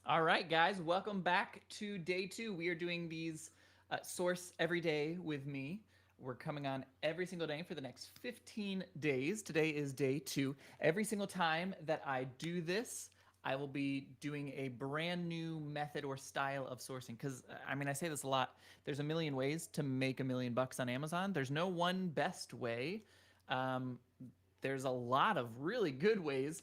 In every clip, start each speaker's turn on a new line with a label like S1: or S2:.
S1: All right, guys, welcome back to day two. We are doing these source every day with me. We're coming on every single day for the next 15 days. Today is day two. Every single time that I do this, I will be doing a brand new method or style of sourcing. Because, I mean, I say this a lot. There's a million ways to make $1 million on Amazon. There's no one best way. Um, there's a lot of really good ways,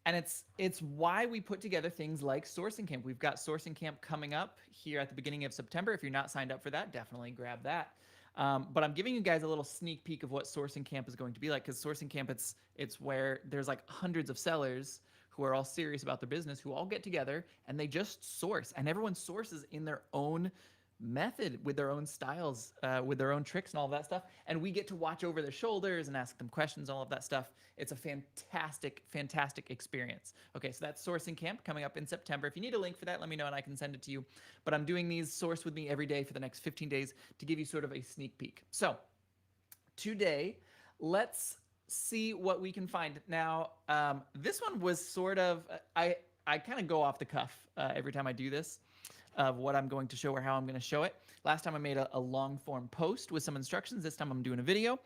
S1: and it's why we put together things like sourcing camp. We've got sourcing camp coming up here at the beginning of September. If you're not signed up for that, definitely grab that. But I'm giving you guys a little sneak peek of what sourcing camp is going to be like, because sourcing camp, it's where there's like hundreds of sellers who are all serious about their business, who all get together and they just source, and everyone sources in their own method, with their own styles, with their own tricks and all of that stuff. And we get to watch over their shoulders and ask them questions, all of that stuff. It's a fantastic, fantastic experience. Okay, so that's sourcing camp coming up in September. If you need a link for that, let me know and I can send it to you. But I'm doing these source with me every day for the next 15 days to give you sort of a sneak peek. So today, let's see what we can find. Now, this one was sort of, I kind of go off the cuff every time I do this, of what I'm going to show or how I'm going to show it. Last time I made a long form post with some instructions. This time I'm doing a video.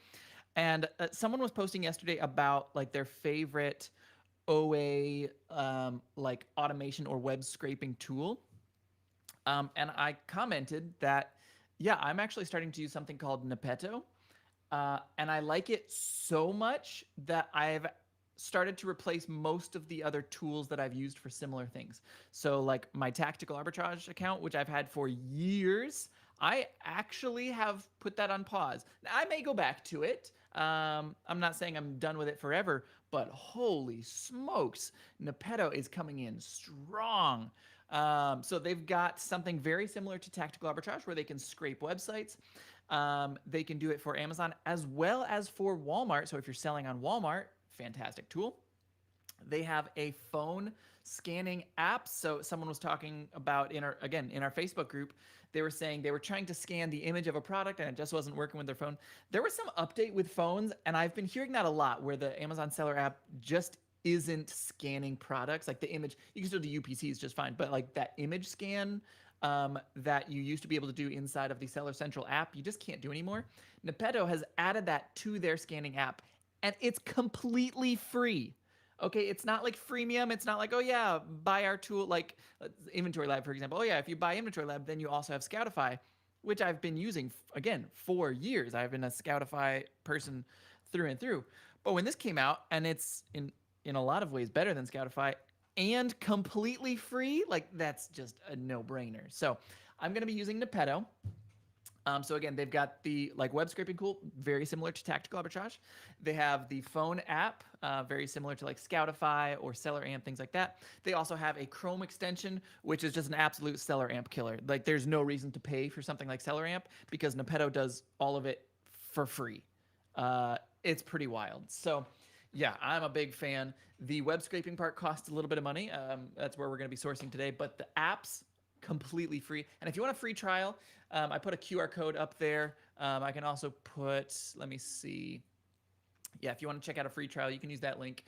S1: And someone was posting yesterday about like their favorite OA like automation or web scraping tool. And I commented that, yeah, I'm actually starting to use something called Nepto. And I like it so much that I've started to replace most of the other tools that I've used for similar things. So like my tactical arbitrage account, which I've had for years, I actually have put that on pause. I may go back to it. I'm not saying I'm done with it forever, but holy smokes, Nepto is coming in strong. So they've got something very similar to tactical arbitrage where they can scrape websites. They can do it for Amazon as well as for Walmart. So if you're selling on Walmart, fantastic tool. They have a phone scanning app. So someone was talking about in our Facebook group, they were saying they were trying to scan the image of a product and it just wasn't working with their phone. There was some update with phones, and I've been hearing that a lot, where the Amazon seller app just isn't scanning products. Like the image, you can still do UPCs just fine, but like that image scan that you used to be able to do inside of the Seller Central app, you just can't do anymore. Nepto has added that to their scanning app, and it's completely free. Okay, it's not like freemium. It's not like, oh yeah, buy our tool, like Inventory Lab, for example. Oh yeah, if you buy Inventory Lab, then you also have Scoutify, which I've been using, again, for years. I've been a Scoutify person through and through. But when this came out, and it's in a lot of ways better than Scoutify and completely free, like that's just a no-brainer. So I'm going to be using Nepto. So again, they've got the like web scraping tool, very similar to tactical arbitrage. They have the phone app, very similar to like Scoutify or Seller Amp, things like that. They also have a Chrome extension, which is just an absolute Seller Amp killer. Like there's no reason to pay for something like Seller Amp because Nepto does all of it for free. It's pretty wild. So yeah, I'm a big fan. The web scraping part costs a little bit of money. That's where we're going to be sourcing today. But the apps, completely free. And if you want a free trial, I put a QR code up there. I can also put, let me see. Yeah, if you want to check out a free trial, you can use that link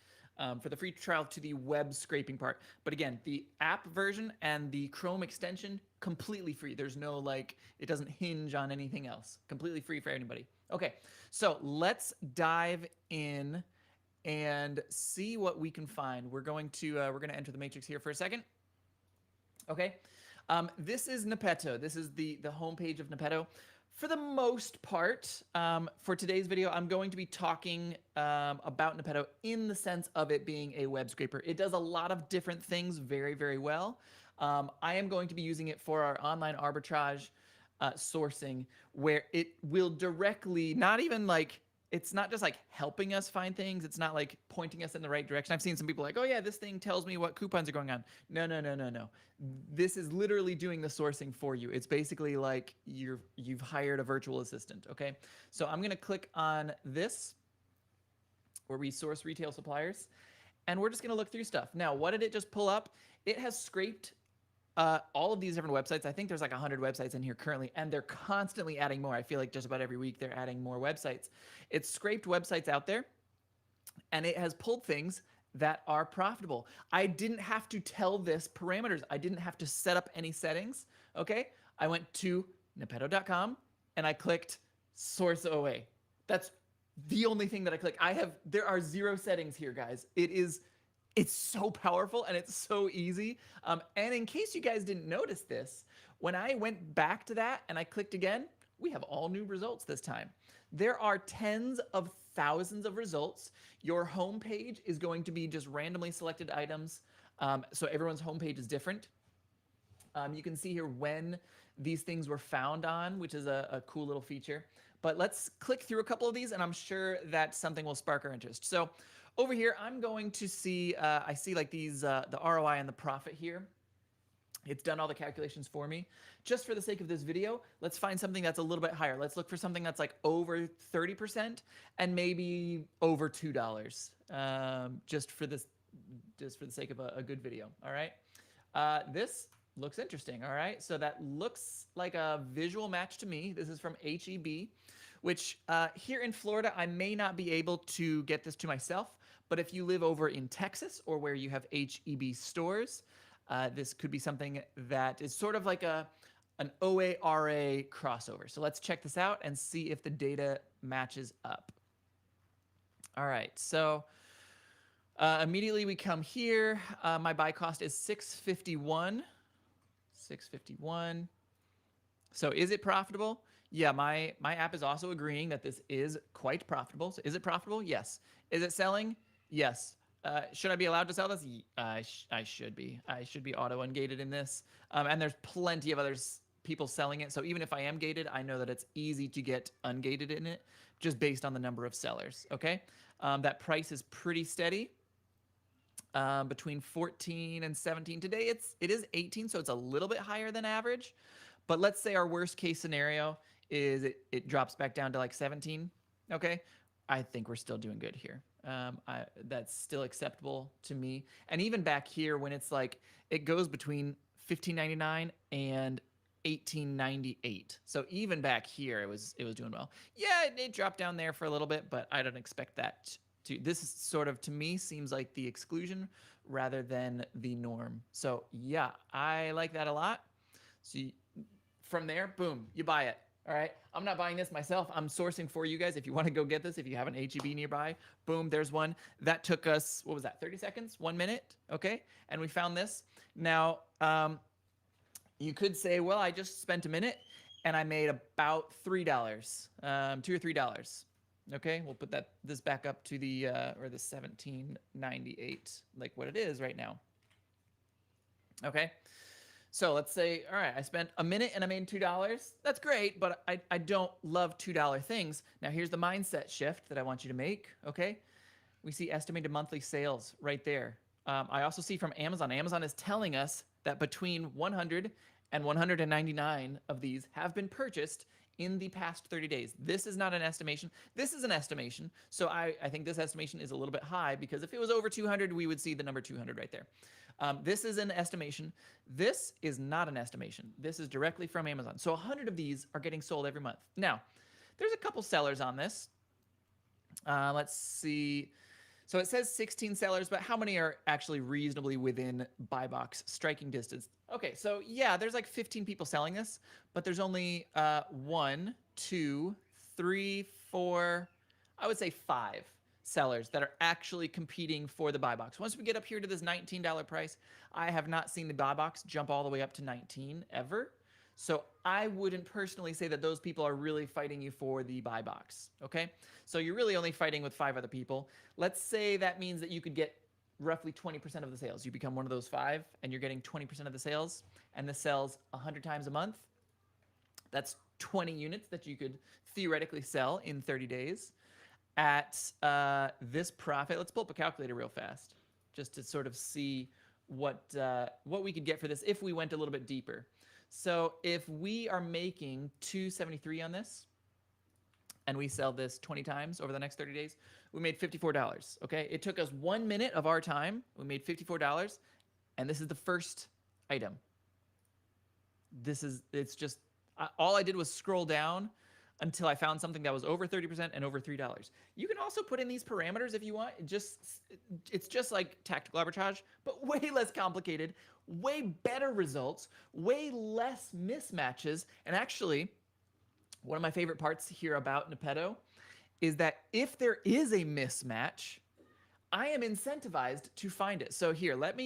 S1: for the free trial to the web scraping part. But again, the app version and the Chrome extension, completely free. There's no like, it doesn't hinge on anything else. Completely free for anybody. Okay, so let's dive in and see what we can find. We're going to enter the matrix here for a second. Okay, this is Nepto. This is the homepage of Nepto. For the most part, for today's video, I'm going to be talking about Nepto in the sense of it being a web scraper. It does a lot of different things very, very well. I am going to be using it for our online arbitrage sourcing, where it will directly, not even like, it's not just like helping us find things. It's not like pointing us in the right direction. I've seen some people like, oh yeah, this thing tells me what coupons are going on. No, no, no, no, no. This is literally doing the sourcing for you. It's basically like you've hired a virtual assistant, okay? So I'm gonna click on this, where we source retail suppliers, and we're just gonna look through stuff. Now, what did it just pull up? It has scraped all of these different websites. I think there's like 100 websites in here currently, and they're constantly adding more. I feel like just about every week they're adding more websites. It's scraped websites out there, and it has pulled things that are profitable. I didn't have to tell this parameters. I didn't have to set up any settings. Okay. I went to Nepto.com and I clicked source OA. That's the only thing that I click. There are 0 settings here, guys. It's so powerful and it's so easy. And in case you guys didn't notice this, when I went back to that and I clicked again, we have all new results this time. There are tens of thousands of results. Your homepage is going to be just randomly selected items. So everyone's homepage is different. You can see here when these things were found on, which is a cool little feature. But let's click through a couple of these, and I'm sure that something will spark our interest. So over here, I'm going to see, I see like these, the ROI and the profit here. It's done all the calculations for me. Just for the sake of this video, let's find something that's a little bit higher. Let's look for something that's like over 30% and maybe over $2, just for the sake of a good video. All right. This looks interesting. All right. So that looks like a visual match to me. This is from HEB, which here in Florida, I may not be able to get this to myself. But if you live over in Texas or where you have HEB stores, this could be something that is sort of like an OA-RA crossover. So let's check this out and see if the data matches up. All right, so immediately we come here. My buy cost is $6.51. $6.51. So is it profitable? Yeah, my app is also agreeing that this is quite profitable. So is it profitable? Yes. Is it selling? Yes. Should I be allowed to sell this? I should be. I should be auto ungated in this. And there's plenty of people selling it. So even if I am gated, I know that it's easy to get ungated in it just based on the number of sellers. Okay. That price is pretty steady. Between 14 and 17. Today it is 18, so it's a little bit higher than average. But let's say our worst case scenario is it drops back down to like 17. Okay. I think we're still doing good here. That's still acceptable to me. And even back here when it's like, it goes between $15.99 and $18.98. So even back here, it was doing well. Yeah, it dropped down there for a little bit, but I don't expect that to. This is sort of, to me, seems like the exclusion rather than the norm. So yeah, I like that a lot. So from there, boom, you buy it. All right. I'm not buying this myself. I'm sourcing for you guys. If you want to go get this, if you have an HEB nearby, boom, there's one. That took us, what was that, 30 seconds, 1 minute? Okay. And we found this. Now, you could say, well, I just spent a minute and I made about $3, $2 or $3. Okay. We'll put this back up to the, or the 1798, like what it is right now. Okay. So let's say, all right, I spent a minute and I made $2. That's great, but I don't love $2 things. Now here's the mindset shift that I want you to make, okay? We see estimated monthly sales right there. I also see from Amazon. Amazon is telling us that between 100 and 199 of these have been purchased in the past 30 days. This is not an estimation. This is an estimation. So I think this estimation is a little bit high because if it was over 200, we would see the number 200 right there. This is an estimation. This is not an estimation. This is directly from Amazon. So 100 of these are getting sold every month. Now, there's a couple sellers on this. Let's see. So it says 16 sellers, but how many are actually reasonably within buy box striking distance? Okay, so yeah, there's like 15 people selling this, but there's only 1, 2, 3, 4, I would say 5 sellers that are actually competing for the buy box. Once we get up here to this $19 price, I have not seen the buy box jump all the way up to 19 ever. So I wouldn't personally say that those people are really fighting you for the buy box, okay? So you're really only fighting with 5 other people. Let's say that means that you could get roughly 20% of the sales. You become one of those 5 and you're getting 20% of the sales, and this sells 100 times a month. That's 20 units that you could theoretically sell in 30 days. At this profit, let's pull up a calculator real fast just to sort of see what we could get for this if we went a little bit deeper. So if we are making $273 on this and we sell this 20 times over the next 30 days, we made $54, okay? It took us 1 minute of our time. We made $54, and this is the first item. It's just, all I did was scroll down until I found something that was over 30% and over $3. You can also put in these parameters if you want. It's just like tactical arbitrage, but way less complicated, way better results, way less mismatches. And actually, one of my favorite parts here about Nepto is that if there is a mismatch, I am incentivized to find it. So here, let's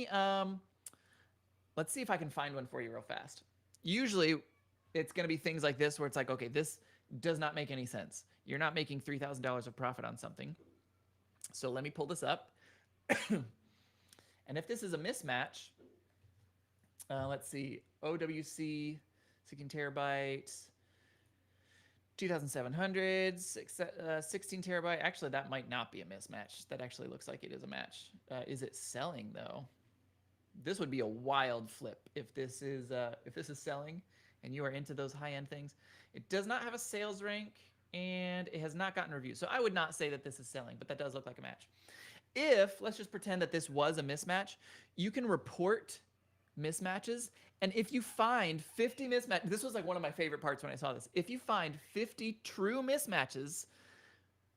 S1: see if I can find one for you real fast. Usually it's going to be things like this where it's like, okay, this does not make any sense. You're not making $3,000 of profit on something. So let me pull this up. And if this is a mismatch, let's see, OWC, 16 terabytes, 2,700, 16 terabyte. Actually, that might not be a mismatch. That actually looks like it is a match. Is it selling though? This would be a wild flip if this is selling and you are into those high-end things. It does not have a sales rank and it has not gotten reviews. So I would not say that this is selling, but that does look like a match. If, let's just pretend that this was a mismatch, you can report mismatches. And if you find 50 mismatches, this was like one of my favorite parts when I saw this. If you find 50 true mismatches,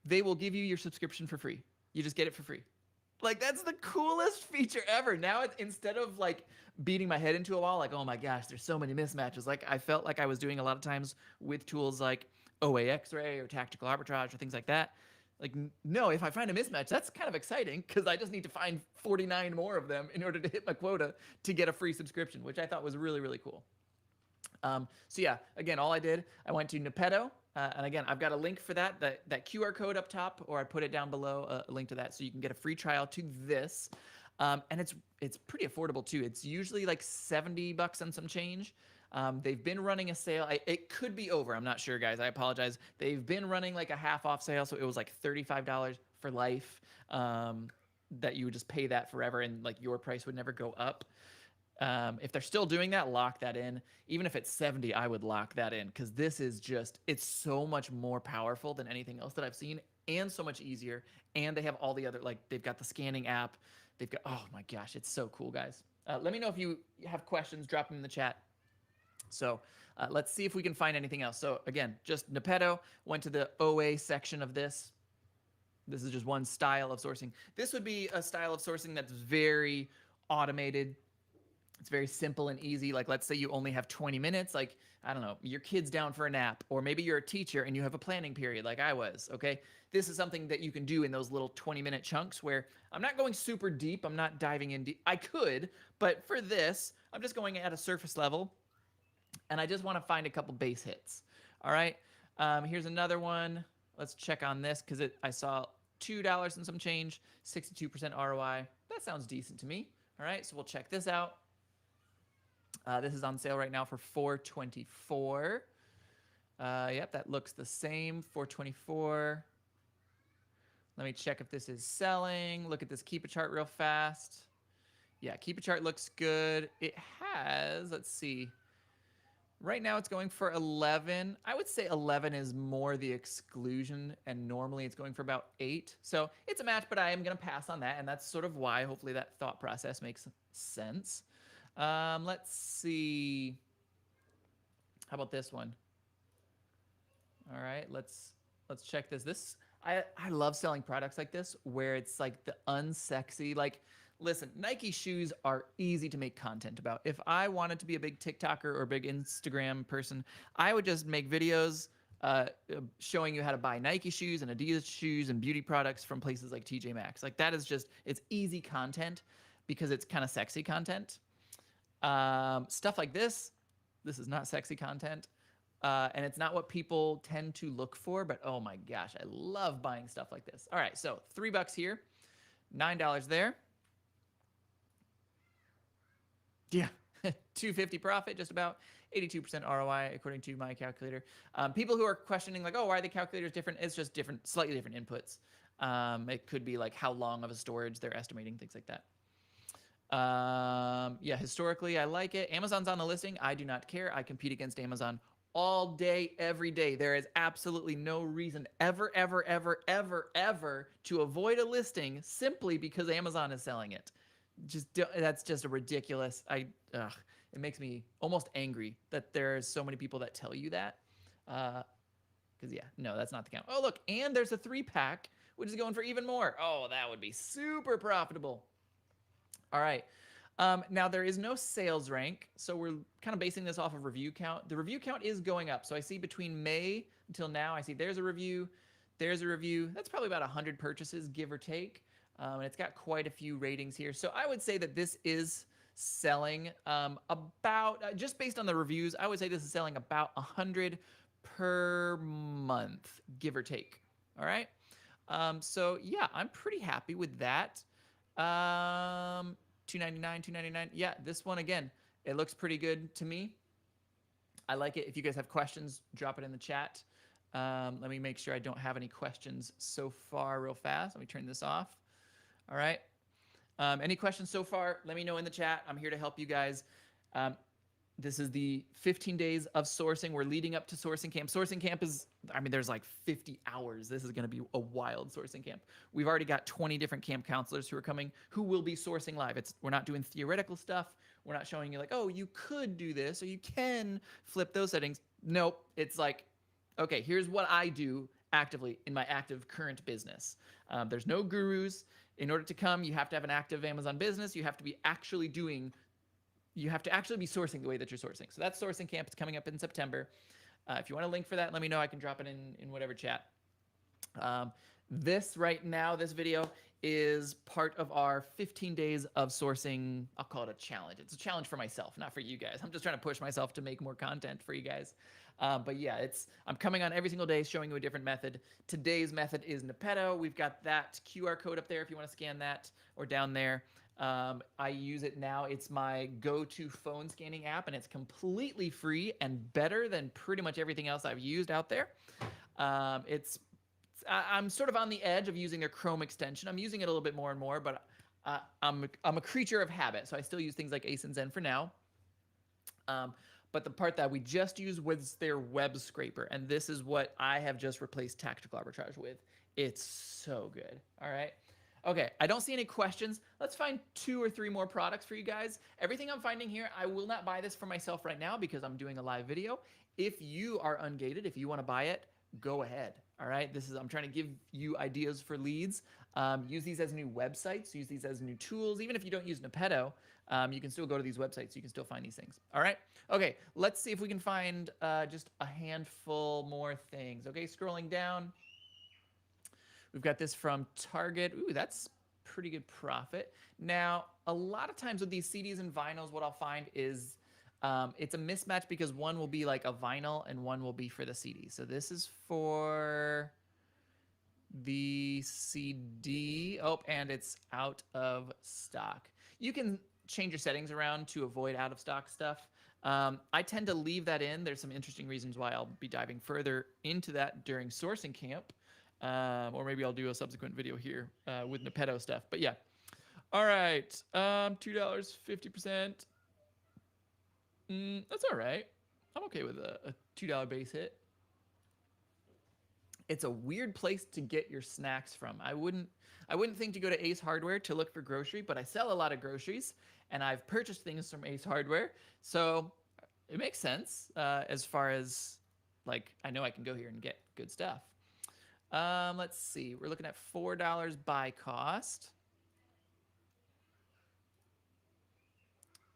S1: they will give you your subscription for free. You just get it for free. Like, that's the coolest feature ever. Now, instead of like beating my head into a wall, like, oh my gosh, there's so many mismatches. Like, I felt like I was doing a lot of times with tools like OA X-ray or tactical arbitrage or things like that. Like, no, if I find a mismatch, that's kind of exciting because I just need to find 49 more of them in order to hit my quota to get a free subscription, which I thought was really, really cool. So yeah, again, all I did, I went to Nepto, and again, I've got a link for that QR code up top, or I put it down below, a link to that, so you can get a free trial to this. And it's pretty affordable too. It's usually like $70 and some change. They've been running a sale. It could be over. I'm not sure, guys. I apologize. They've been running like a half off sale, so it was like $35 for life. That you would just pay that forever, and like your price would never go up. If they're still doing that, lock that in. Even if it's 70, I would lock that in because this is it's so much more powerful than anything else that I've seen and so much easier. And they have all the other, like they've got the scanning app. They've got, oh my gosh, it's so cool, guys. Let me know if you have questions, drop them in the chat. So let's see if we can find anything else. So again, just Nepto, went to the OA section of this. This is just one style of sourcing. This would be a style of sourcing that's very automated. It's very simple and easy. Like, let's say you only have 20 minutes. Like, I don't know, your kid's down for a nap, or maybe you're a teacher and you have a planning period like I was, okay? This is something that you can do in those little 20-minute chunks where I'm not going super deep. I'm not diving in deep. I could, but for this, I'm just going at a surface level, and I just want to find a couple base hits, all right? Here's another one. Let's check on this because I saw $2 and some change, 62% ROI. That sounds decent to me, all right? So we'll check this out. This is on sale right now for $424. Yep, that looks the same, $424. Let me check if this is selling. Look at this Keep a Chart real fast. Yeah, Keep a Chart looks good. It has, let's see. Right now it's going for 11. I would say 11 is more the exclusion, and normally it's going for about 8. So it's a match, but I am going to pass on that, and that's sort of why hopefully that thought process makes sense. Let's see. How about this one? All right, let's check this. I love selling products like this where it's like the unsexy. Like, listen, Nike shoes are easy to make content about. If I wanted to be a big TikToker or a big Instagram person, I would just make videos showing you how to buy Nike shoes and Adidas shoes and beauty products from places like TJ Maxx. Like, that is just, it's easy content because it's kind of sexy content. Stuff like this is not sexy content. And it's not what people tend to look for, but oh my gosh, I love buying stuff like this. All right, so $3 here, $9 there. Yeah, $250 profit, just about 82% ROI according to my calculator. People who are questioning like, oh, why are the calculators different? It's just different, slightly different inputs. It could be like how long of a storage they're estimating, things like that. Yeah, historically, I like it. Amazon's on the listing. I do not care. I compete against Amazon all day, every day. There is absolutely no reason ever to avoid a listing simply because Amazon is selling it. That's just a ridiculous. It makes me almost angry that there's so many people that tell you that. Because, yeah, no, that's not the count. Oh, look, and there's a 3-pack, which is going for even more. Oh, that would be super profitable. All right. Now, there is no sales rank, so we're kind of basing this off of review count. The review count is going up. So I see between May until now, I see there's a review, there's a review. That's probably about 100 purchases, give or take. And it's got quite a few ratings here. So I would say that this is selling about, just based on the reviews, I would say this is selling about 100 per month, give or take. All right. So yeah, I'm pretty happy with that. 299, 299. Yeah, this one again, it looks pretty good to me. I like it. If you guys have questions, drop it in the chat. Let me make sure I don't have any questions so far real fast. Let me turn this off. All right. Any questions so far? Let me know in the chat. I'm here to help you guys. This is the 15 days of sourcing. We're leading up to sourcing camp. Sourcing camp is, I mean, there's like 50 hours. This is going to be a wild sourcing camp. We've already got 20 different camp counselors who are coming who will be sourcing live. We're not doing theoretical stuff. We're not showing you like, oh, you could do this or you can flip those settings. Nope. It's like, okay, here's what I do actively in my active current business. There's no gurus. In order to come, you have to have an active Amazon business. You have to be actually doing, you have to actually be sourcing the way that you're sourcing. So that's sourcing camp. It's coming up in September. If you want a link for that, let me know. I can drop it in whatever chat. This right now, this video is part of our 15 days of sourcing. I'll call it a challenge. It's a challenge for myself, not for you guys. I'm just trying to push myself to make more content for you guys. But yeah, I'm coming on every single day showing you a different method. Today's method is Nepto. We've got that QR code up there if you want to scan that, or down there. I use it now. It's my go-to phone scanning app, and it's completely free and better than pretty much everything else I've used out there. I'm sort of on the edge of using a Chrome extension. I'm using it a little bit more and more, but I'm a creature of habit, so I still use things like Ace and Zen for now. But the part that we just used was their web scraper, and this is what I have just replaced tactical arbitrage with. It's so good. All right. Okay, I don't see any questions. Let's find 2 or 3 more products for you guys. Everything I'm finding here, I will not buy this for myself right now because I'm doing a live video. If you are ungated, if you want to buy it, go ahead. All right, I'm trying to give you ideas for leads. Use these as new websites, use these as new tools. Even if you don't use Nepto, you can still go to these websites. You can still find these things. All right. Okay, let's see if we can find just a handful more things. Okay, scrolling down. We've got this from Target. Ooh, that's pretty good profit. Now, a lot of times with these CDs and vinyls, what I'll find is it's a mismatch because one will be like a vinyl and one will be for the CD. So this is for the CD. Oh, and it's out of stock. You can change your settings around to avoid out of stock stuff. I tend to leave that in. There's some interesting reasons why I'll be diving further into that during sourcing camp. Or maybe I'll do a subsequent video here with Nepto stuff. But yeah. All right. $2, 50%. That's all right. I'm okay with a $2 base hit. It's a weird place to get your snacks from. I wouldn't think to go to Ace Hardware to look for grocery, but I sell a lot of groceries, and I've purchased things from Ace Hardware. So it makes sense as far as, like, I know I can go here and get good stuff. Let's see. We're looking at $4 buy cost.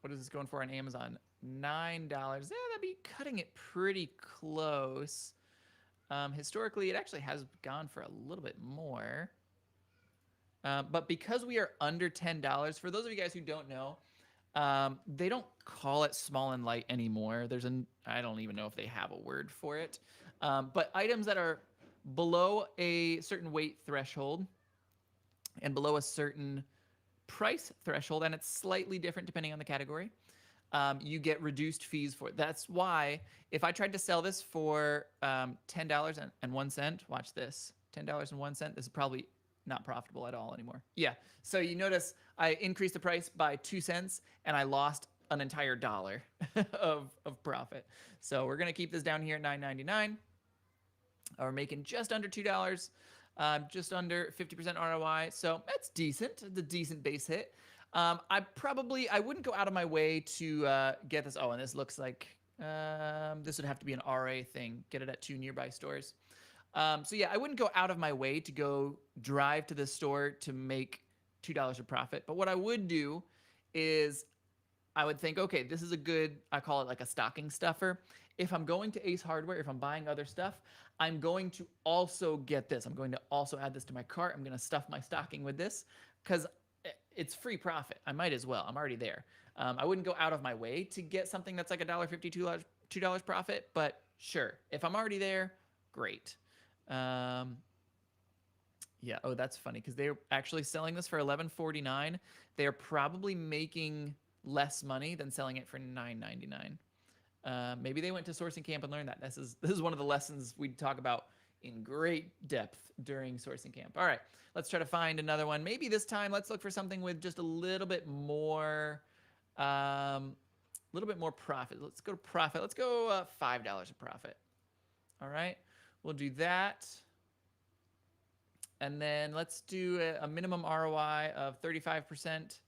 S1: What is this going for on Amazon? $9. Yeah, that'd be cutting it pretty close. Historically, it actually has gone for a little bit more. But because we are under $10, for those of you guys who don't know, they don't call it small and light anymore. I don't even know if they have a word for it. But items that are below a certain weight threshold and below a certain price threshold, and it's slightly different depending on the category, you get reduced fees for it. That's why if I tried to sell this for $10.01, watch this, $10.01, this is probably not profitable at all anymore. Yeah, so you notice I increased the price by 2 cents and I lost an entire dollar of profit. So we're gonna keep this down here at $9.99. We're making just under $2, just under 50% ROI. So that's decent. It's a decent base hit. I wouldn't go out of my way to get this. Oh, and this looks like This would have to be an RA thing. Get it at 2 nearby stores. So yeah, I wouldn't go out of my way to go drive to the store to make $2 of profit. But what I would do is I would think, okay, this is a good, I call it like a stocking stuffer. If I'm going to Ace Hardware, if I'm buying other stuff, I'm going to also get this. I'm going to also add this to my cart. I'm going to stuff my stocking with this because it's free profit. I might as well. I'm already there. I wouldn't go out of my way to get something that's like $1.50, $2 profit, but sure. If I'm already there, great. Yeah. Oh, that's funny because they're actually selling this for $11.49. They're probably making less money than selling it for $9.99. Maybe they went to sourcing camp and learned that. This is one of the lessons we talk about in great depth during sourcing camp. All right, let's try to find another one. Maybe this time let's look for something with just a little bit more, profit. Let's go to profit. Let's go $5 a profit. All right, we'll do that. And then let's do a minimum ROI of 35%.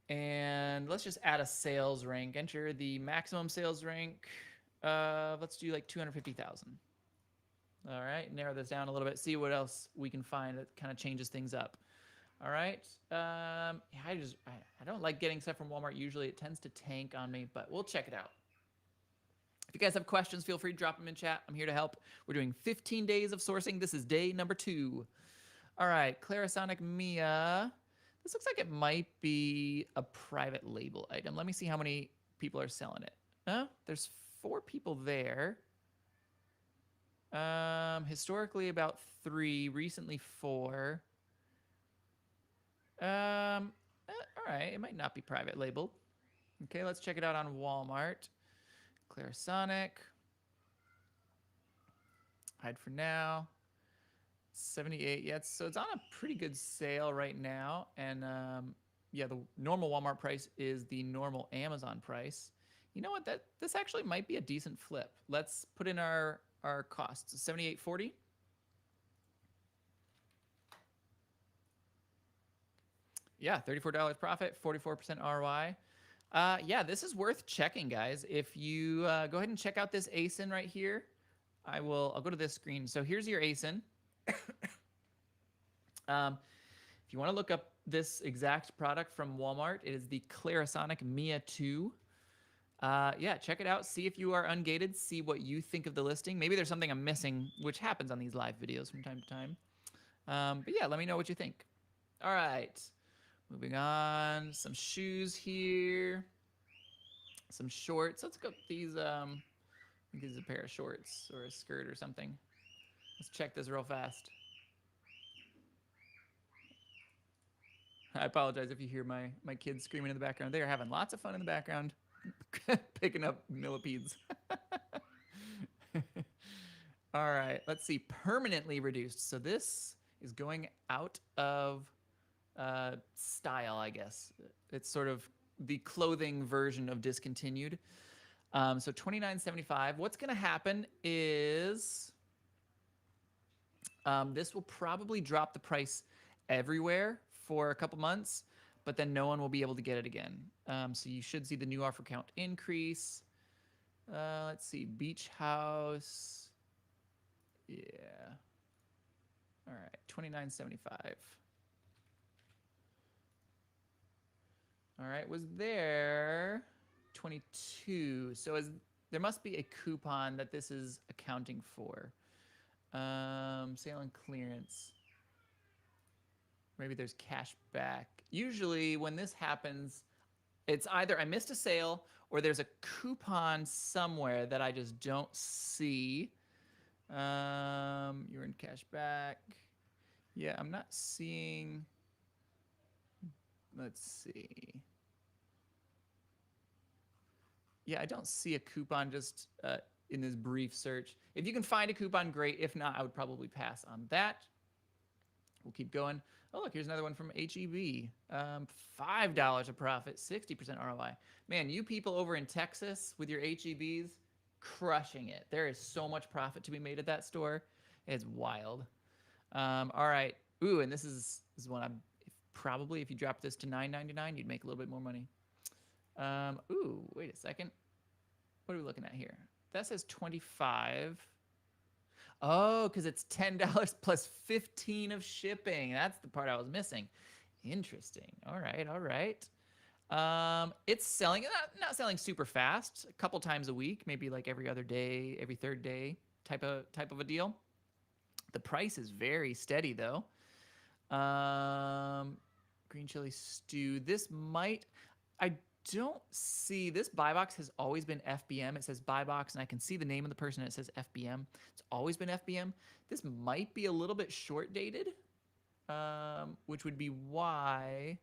S1: And let's just add a sales rank. Enter the maximum sales rank. Let's do like 250,000. All right, narrow this down a little bit. See what else we can find that kind of changes things up. All right. I don't like getting stuff from Walmart. Usually it tends to tank on me, but we'll check it out. If you guys have questions, feel free to drop them in chat. I'm here to help. We're doing 15 days of sourcing. This is day number 2. All right, Clarisonic Mia. This looks like it might be a private label item. Let me see how many people are selling it. There's 4 people there. Historically about 3, recently 4. All right, it might not be private label. Okay, let's check it out on Walmart. Clarisonic. Hide for now. 78. Yeah, so it's on a pretty good sale right now. And yeah, the normal Walmart price is the normal Amazon price. You know what? This actually might be a decent flip. Let's put in our costs. $78.40. Yeah, $34 profit, 44% ROI. Yeah, this is worth checking, guys. If you go ahead and check out this ASIN right here, I'll go to this screen. So here's your ASIN. If you want to look up this exact product from Walmart, it is the Clarisonic Mia 2. Yeah, check it out. See if you are ungated. See what you think of the listing. Maybe there's something I'm missing, which happens on these live videos from time to time. But yeah, let me know what you think. All right. Moving on. Some shoes here. Some shorts. Let's go with these. I think this is a pair of shorts or a skirt or something. Let's check this real fast. I apologize if you hear my kids screaming in the background. They are having lots of fun in the background, picking up millipedes. All right, let's see. Permanently reduced. So this is going out of style, I guess. It's sort of the clothing version of discontinued. So $29.75. What's going to happen is this will probably drop the price everywhere for a couple months, but then no one will be able to get it again. So you should see the new offer count increase. Let's see, Beach House. Yeah. All right, $29.75. All right, was there 22? So there must be a coupon that this is accounting for. Sale and clearance. Maybe there's cash back. Usually when this happens, it's either I missed a sale or there's a coupon somewhere that I just don't see. You're in cash back. Yeah, I'm not seeing. Let's see. Yeah, I don't see a coupon just in this brief search. If you can find a coupon, great. If not, I would probably pass on that. We'll keep going. Oh, look, here's another one from HEB. $5 a profit, 60% ROI. Man, you people over in Texas with your HEBs, crushing it. There is so much profit to be made at that store. It's wild. All right. Ooh, and this is one probably if you drop this to $9.99, you'd make a little bit more money. Ooh, wait a second. What are we looking at here? That says 25. Oh, because it's $10 plus 15 of shipping. That's the part I was missing. Interesting. All right, all right. It's selling, not selling super fast. A couple times a week, maybe like every other day, every third day, type of a deal. The price is very steady though. Green chili stew. This might, I don't see, this buy box has always been FBM. It says buy box, and I can see the name of the person. And it says FBM. It's always been FBM. This might be a little bit short dated, which would be why.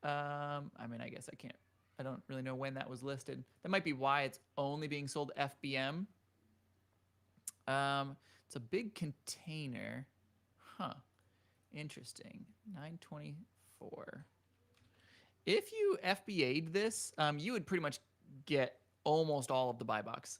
S1: I mean, I guess I can't. I don't really know when that was listed. That might be why it's only being sold FBM. It's a big container. Huh. Interesting. 924. If you FBA'd this, you would pretty much get almost all of the buy box.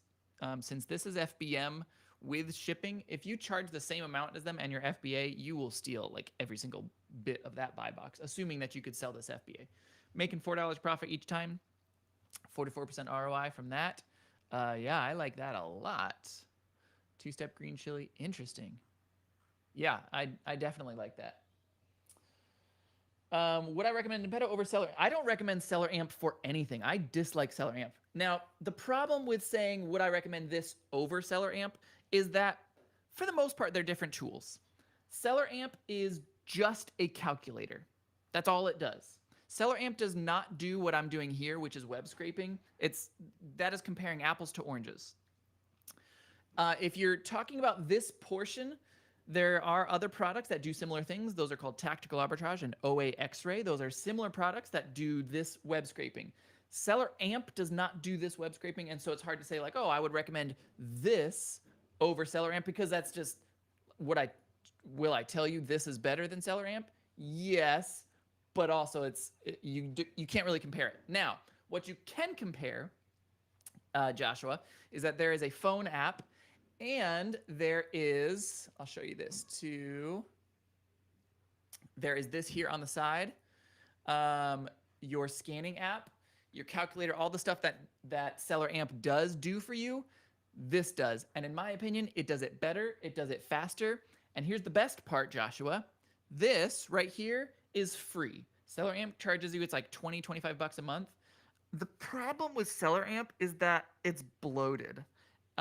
S1: Since this is FBM with shipping, if you charge the same amount as them and your FBA, you will steal like every single bit of that buy box, assuming that you could sell this FBA. Making $4 profit each time, 44% ROI from that. Yeah, I like that a lot. Two-step green chili, interesting. Yeah, I definitely like that. Would I recommend Nepto over Seller? I don't recommend Seller Amp for anything. I dislike Seller Amp. Now, the problem with saying would I recommend this over Seller Amp is that for the most part, they're different tools. Seller Amp is just a calculator. That's all it does. Seller Amp does not do what I'm doing here, which is web scraping. That is comparing apples to oranges. If you're talking about this portion, there are other products that do similar things. Those are called Tactical Arbitrage and OA X-Ray. Those are similar products that do this web scraping. Seller Amp does not do this web scraping, and so it's hard to say like, oh, I would recommend this over Seller Amp because that's just will I tell you this is better than Seller Amp? Yes, but also you can't really compare it. Now, what you can compare, Joshua, is that there is a phone app. And there is, I'll show you this too. There is this here on the side, your scanning app, your calculator, all the stuff that Seller Amp does do for you, this does. And in my opinion, it does it better, it does it faster. And here's the best part, Joshua. This right here is free. Seller Amp charges you, it's like 20, 25 bucks a month. The problem with Seller Amp is that it's bloated.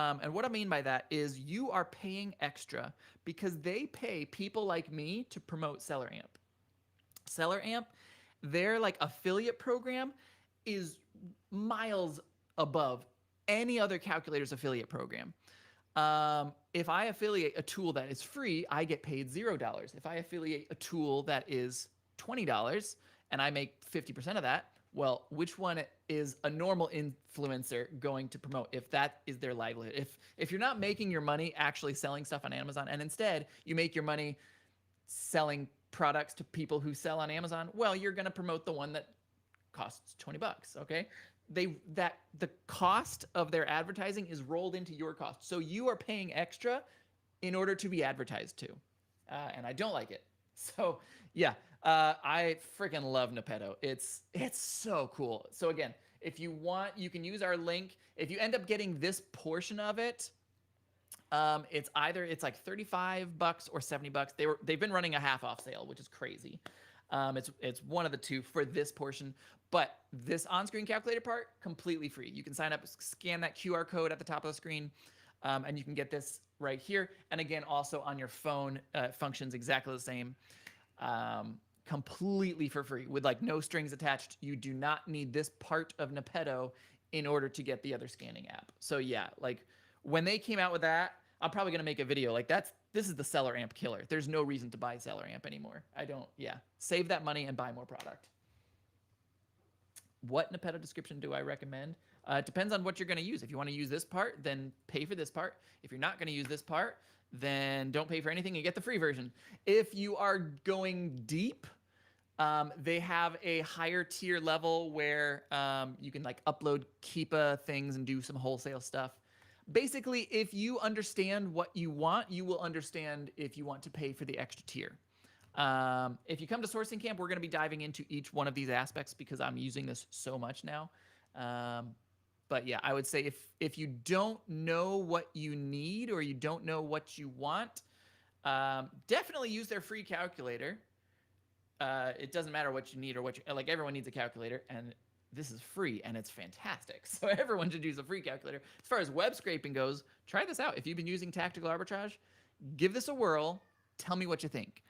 S1: And what I mean by that is you are paying extra because they pay people like me to promote Seller Amp. Seller Amp, their like affiliate program is miles above any other calculator's affiliate program. If I affiliate a tool that is free, I get paid $0. If I affiliate a tool that is $20 and I make 50% of that, well, which one is a normal influencer going to promote if that is their livelihood? If you're not making your money actually selling stuff on Amazon and instead you make your money selling products to people who sell on Amazon, well, you're going to promote the one that costs 20 bucks, okay? The cost of their advertising is rolled into your cost. So you are paying extra in order to be advertised to. And I don't like it. So yeah, I freaking love Nepto. It's so cool. So again, if you want, you can use our link. If you end up getting this portion of it, it's like 35 bucks or 70 bucks. They've been running a half off sale, which is crazy. It's one of the two for this portion, but this on-screen calculator part, completely free. You can sign up, scan that QR code at the top of the screen, and you can get this right here. And again, also on your phone, functions exactly the same. Completely for free with like no strings attached. You do not need this part of Nepto in order to get the other scanning app. So yeah, like when they came out with that, I'm probably going to make a video like this is the Seller Amp killer. There's no reason to buy Seller Amp anymore. Save that money and buy more product. What Nepto description do I recommend? It depends on what you're going to use. If you want to use this part, then pay for this part. If you're not going to use this part, then don't pay for anything and get the free version. If you are going deep, they have a higher tier level where you can like upload Keepa things and do some wholesale stuff. Basically, if you understand what you want, you will understand if you want to pay for the extra tier. If you come to sourcing camp, we're going to be diving into each one of these aspects because I'm using this so much now. But yeah, I would say if you don't know what you need or you don't know what you want, definitely use their free calculator. It doesn't matter what you need or what you like. Everyone needs a calculator, and this is free and it's fantastic. So everyone should use a free calculator. As far as web scraping goes, try this out. If you've been using tactical arbitrage, give this a whirl. Tell me what you think.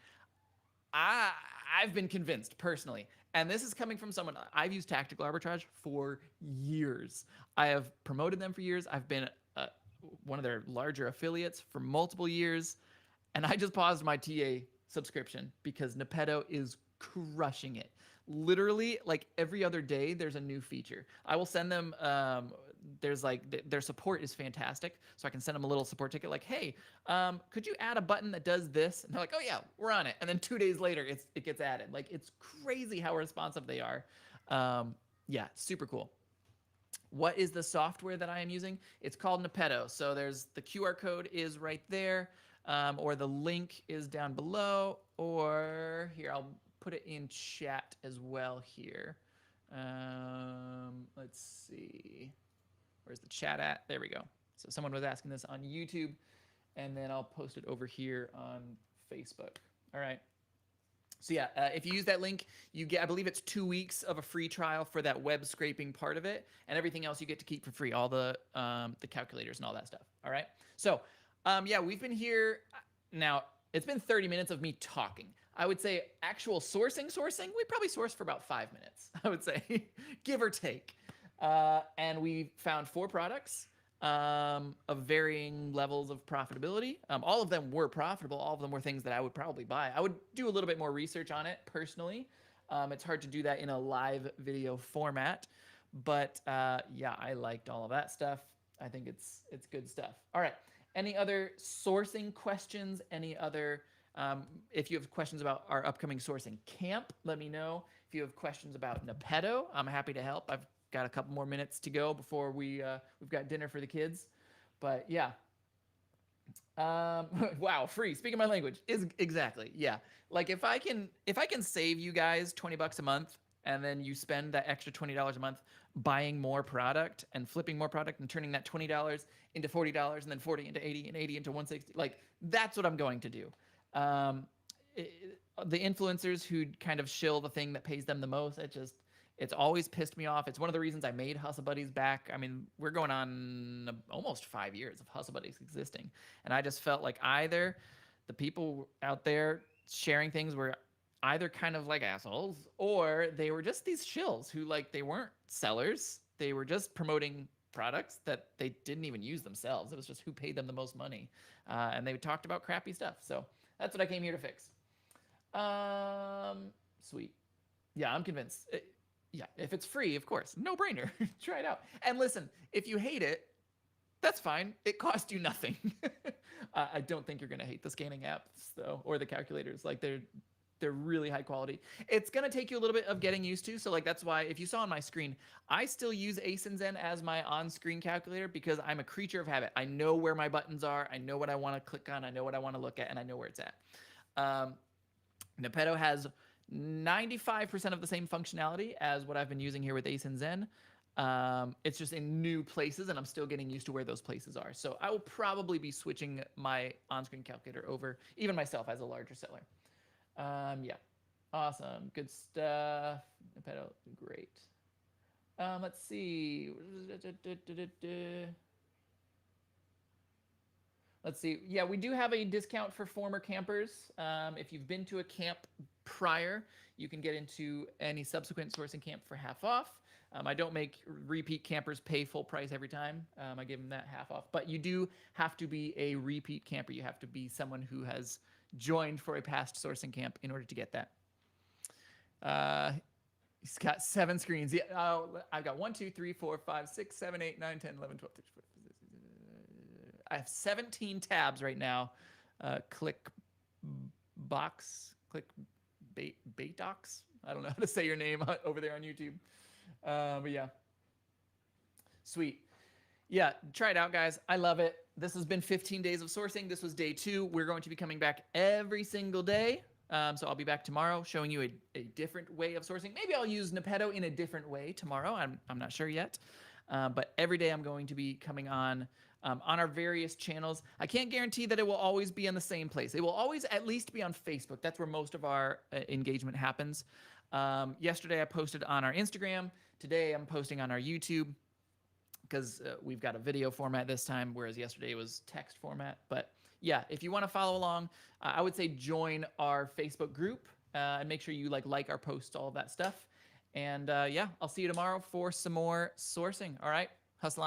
S1: I I've been convinced personally, and this is coming from someone. I've used tactical arbitrage for years. I have promoted them for years. I've been one of their larger affiliates for multiple years, and I just paused my TA subscription because Nepto is crushing it. Literally, like every other day, there's a new feature. I will send them. There's like their support is fantastic, so I can send them a little support ticket like, hey, could you add a button that does this? And they're like, oh yeah, we're on it. And then 2 days later, it gets added. Like it's crazy how responsive they are. Yeah, super cool. What is the software that I am using? It's called Nepto. So there's the QR code is right there, or the link is down below, or here, I'll put it in chat as well here. Let's see. Where's the chat at? There we go. So someone was asking this on YouTube, and then I'll post it over here on Facebook. All right. So yeah, if you use that link, you get, I believe it's 2 weeks of a free trial for that web scraping part of it, and everything else you get to keep for free, all the calculators and all that stuff. All right. So yeah, we've been here now. It's been 30 minutes of me talking. I would say actual sourcing, we probably sourced for about 5 minutes, I would say, give or take. And we found 4 products of varying levels of profitability. All of them were profitable. All of them were things that I would probably buy. I would do a little bit more research on it personally. It's hard to do that in a live video format, but yeah, I liked all of that stuff. I think it's good stuff. All right. Any other sourcing questions? Any other, if you have questions about our upcoming sourcing camp, let me know. If you have questions about Nepto, I'm happy to help. I've got a couple more minutes to go before we've got dinner for the kids. But yeah. Wow, free. Speaking my language. Is exactly. Yeah. Like if I can save you guys $20 a month, and then you spend that extra $20 a month buying more product and flipping more product and turning that $20 into $40 and then 40 into 80 and 80 into 160, like that's what I'm going to do. The influencers who kind of shill the thing that pays them the most, it's always pissed me off. It's one of the reasons I made Hustle Buddies back. I mean, we're going on almost 5 years of Hustle Buddies existing. And I just felt like either the people out there sharing things were either kind of like assholes, or they were just these shills who, like, they weren't sellers. They were just promoting products that they didn't even use themselves. It was just who paid them the most money. And they talked about crappy stuff. So that's what I came here to fix. Sweet. Yeah, I'm convinced. Yeah, if it's free, of course, no brainer. Try it out. And listen, if you hate it, that's fine. It cost you nothing. I don't think you're gonna hate the scanning apps though, or the calculators. Like they're really high quality. It's gonna take you a little bit of getting used to. So like that's why if you saw on my screen, I still use Ace and Zen as my on-screen calculator because I'm a creature of habit. I know where my buttons are. I know what I want to click on. I know what I want to look at, and I know where it's at. Nepto has 95% of the same functionality as what I've been using here with Ace and Zen. It's just in new places, and I'm still getting used to where those places are. So I will probably be switching my on-screen calculator over, even myself as a larger seller. Yeah, awesome, good stuff. Nepto, great. Let's see. Let's see. Yeah, we do have a discount for former campers. If you've been to a camp prior, you can get into any subsequent sourcing camp for half off. I don't make repeat campers pay full price every time. I give them that half off. But you do have to be a repeat camper. You have to be someone who has joined for a past sourcing camp in order to get that. He's got 7 screens. Yeah, I've got 1, 2, 3, 4, 5, 6, 7, 8, 9, 10, 11, 12, 13, 14. I have 17 tabs right now. Click bait docs. I don't know how to say your name over there on YouTube. But yeah, sweet. Yeah, try it out, guys. I love it. This has been 15 days of sourcing. This was day 2. We're going to be coming back every single day So I'll be back tomorrow showing you a different way of sourcing. Maybe I'll use Nepto in a different way tomorrow. I'm not sure yet. But every day I'm going to be coming on our various channels. I can't guarantee that it will always be in the same place. It will always at least be on Facebook. That's where most of our engagement happens. Yesterday I posted on our Instagram. Today I'm posting on our YouTube because we've got a video format this time, whereas yesterday was text format. But yeah, if you want to follow along, I would say join our Facebook group and make sure you like our posts, all of that stuff. And yeah, I'll see you tomorrow for some more sourcing. All right, hustle on.